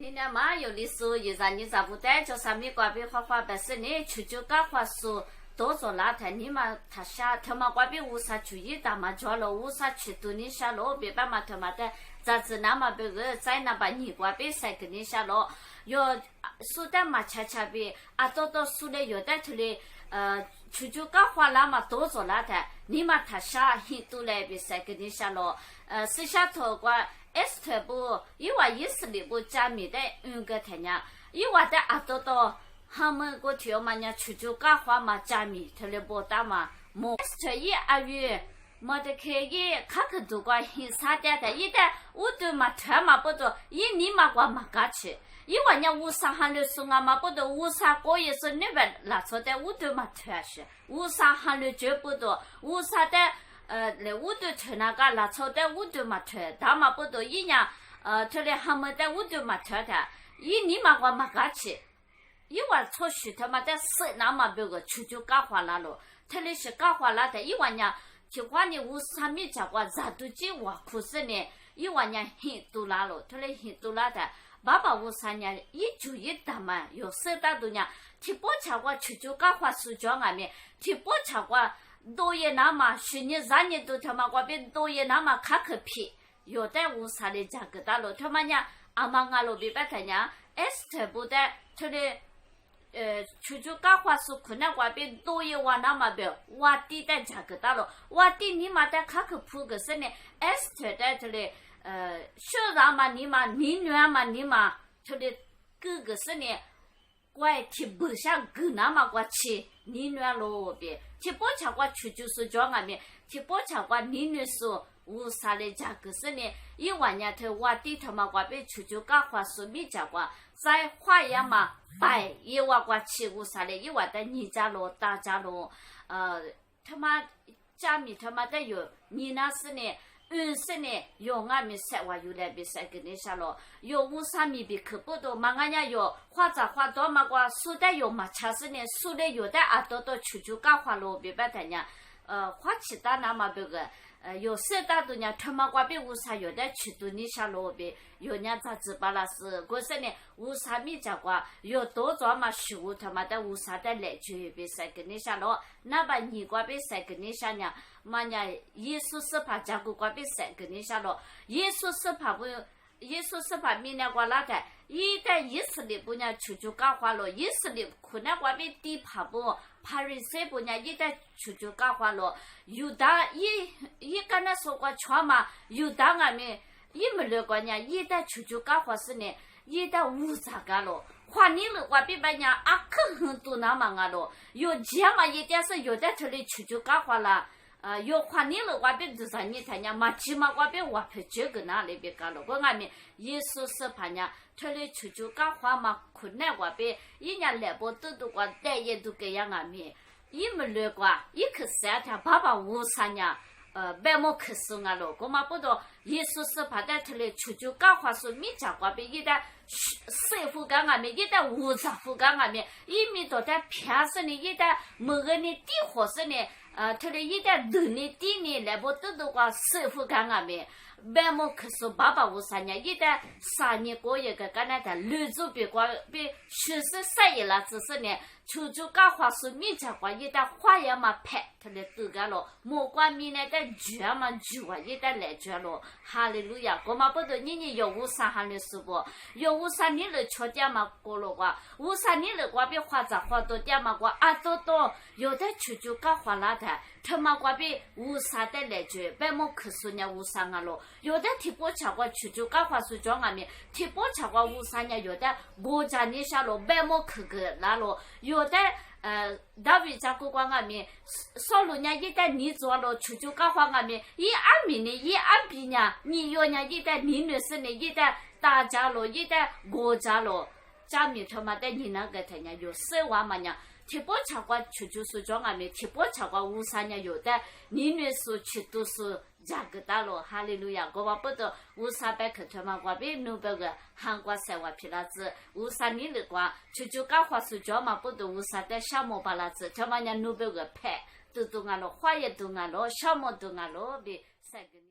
你那嘛有的时候有啥你咋不带叫啥米瓜比花花白是呢？出去干花树多做那台你嘛他下他嘛瓜比乌啥注意打嘛叫了乌啥去多你下了别把嘛他嘛的咋子那么别个在那把你瓜比晒给你下了有树的嘛恰恰比啊多树的有的头的出去干花那么多做那台你嘛他下很多来比晒给你下了是下头瓜。S 不，因为意思里不加米的个他娘，因为的阿多他们个条嘛伢出去干活嘛加米，他来不打嘛，么 S 一阿月，么的可以看看都个很傻的，一旦我都嘛穿嘛不多，一年嘛我嘛干去，因为伢乌啥还了送啊嘛不多，乌啥过也是那边拿出的我都嘛穿去，乌啥还了绝不多，乌啥的。来我都穿那个拉草的我都没穿，他嘛不多一年，这里他们的我都没穿的，一年嘛我没干去，一晚出去他妈的是那么别个出去干活了咯，这里是干活了的，一晚呢，就话呢我上面讲过咋都计划可是呢，一晚呢很多啦咯，这里很多啦的，爸爸我3年一就一打嘛，有4大多年，提不讲过出去干活睡觉外面，提不讲过。多也那么10年3年都他妈我别多也那么卡可皮，有的乌啥的价格大了，他妈呀阿妈阿罗别白他娘 ，S 不的，他的出去干活是可能我别多也往那么别，挖地的价格大了，挖地你妈的卡可铺个是呢 ，S 的他的小人嘛你嘛，女儿嘛你嘛，他的哥哥是呢。怪提不像狗那么过去，你女罗边，提不像过去就是叫外面，提不像过你女说无啥的价格是呢，一万年头我地他妈过边出去干花树米讲过，在花样嘛摆一万过去无啥的，一万的你家罗大家罗，他妈家里他妈的有你那是呢。是呢，有俺们晒话有来比晒给你下了，有乌啥米比可不多，嘛俺家有花咋花多嘛个，树的有嘛恰是呢，树的有的啊多出去干花了，别白他娘，花起大那么别个，有4大多年他妈个比乌啥有的去多你下了别，有人咋子巴拉是，可是呢乌啥米讲个，有多少嘛树他妈的乌啥的来就别晒给你下了，那把你个别晒给你下呢。嘛呀，耶稣是怕家国瓜比赛跟你下了，耶稣是怕不，耶稣是怕明年瓜那的，一旦以色列不呢出去干活了，以色列可能瓜比地怕不，怕人谁不呢一旦出去干活了，犹大一跟他说过全嘛，犹大俺们一没那个呢，一旦出去干活是呢，一旦无咋干了。花你了，我比白娘啊，可很多那么啊了，有钱嘛一点是有的头里出去干活了。有花你了，我别多少年他娘嘛，起码我别我陪这个哪里别干了，我俺们耶稣是怕娘，他里出去干活嘛，困难我别一年来不都我带也都给样俺们，一没来过，一可3天爸爸无啥年，白毛可是俺了，我嘛不多，耶稣是怕在他里出去干活时，没讲过别一旦师傅干俺们，一旦无丈夫干俺们，一面到在偏是呢，一旦某个人地火是呢。他的一旦人的地呢，来不得的话，师傅干俺们，白毛可是爸爸无啥年，一旦3年过一个干那的，女主别光别确实适应了，只是呢，出去干花树米讲话，一旦花样嘛拍，他来都干了，莫管米呢的卷嘛卷啊，一旦来卷了，哈利路亚，我嘛不得你有无啥哈的是不？有无啥你来缺点嘛过了话，无啥你来话别花咋花多点嘛过啊多，有的出去干花那的。他妈瓜比无啥的来着，白毛可是呢无啥啊咯。有的提波吃过出去干花树庄外面，提波吃过无啥呢？有的我家你下咯，白毛可个那咯。有的大卫家国外面，少路呢一旦你做了出去干花外面，一安米呢一安比呢，你有呢一旦你女士呢一旦大家咯，一旦我家咯，家里他妈的你那个他呢有10万嘛呢？提波吃过出去睡觉外面，提波吃过无啥呢？有的你女士去都是价格大了，哈利路亚！我话不得无啥白客他妈我别弄别个韩国生活皮拉子，无啥你的光出去干活睡觉嘛不得无啥的小毛巴拉子，他妈人弄别个拍，都俺了，花也都俺了，小毛都俺了，别三个。